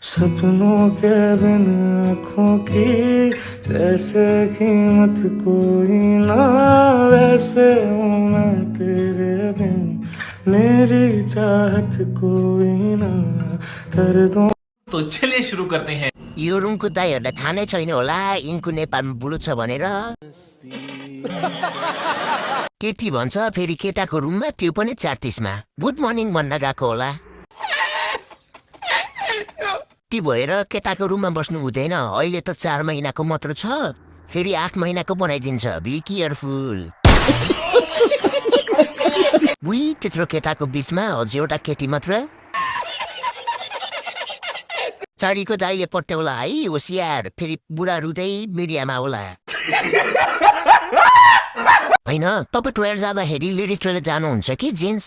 सपनों के बिन आँखों की जैसे कीमत कोई ना, वैसे हूँ मैं तेरे बिन, मेरी चाहत कोई ना, दर्दों। तो चलिए शुरू करते हैं। यो रुमको दाइहरूलाई थाहा नै छैन होला यिनको नेपालमा बुढो छ भनेर। केटी भन्छ फेरि केटाको रुममा, त्यो पनि 34मा गुड मर्निङ भन्न गएको होला। ती भएर केटाको रुममा बस्नु हुँदैन, अहिले त 4 महिनाको मात्र छ, फेरि 8 महिनाको बनाइदिन्छ, बी केयरफुल। उही त्यत्रो केटाको बिचमा अझ एउटा केटी मात्र। चारीको दाइले पट्याउला है, होसियार, फेरि बुढा रुँदै मिडियामा होला। होइन तपाईँ टोइलेट जाँदाखेरि लेडिज टोइलेट जानुहुन्छ कि जेन्ट्स?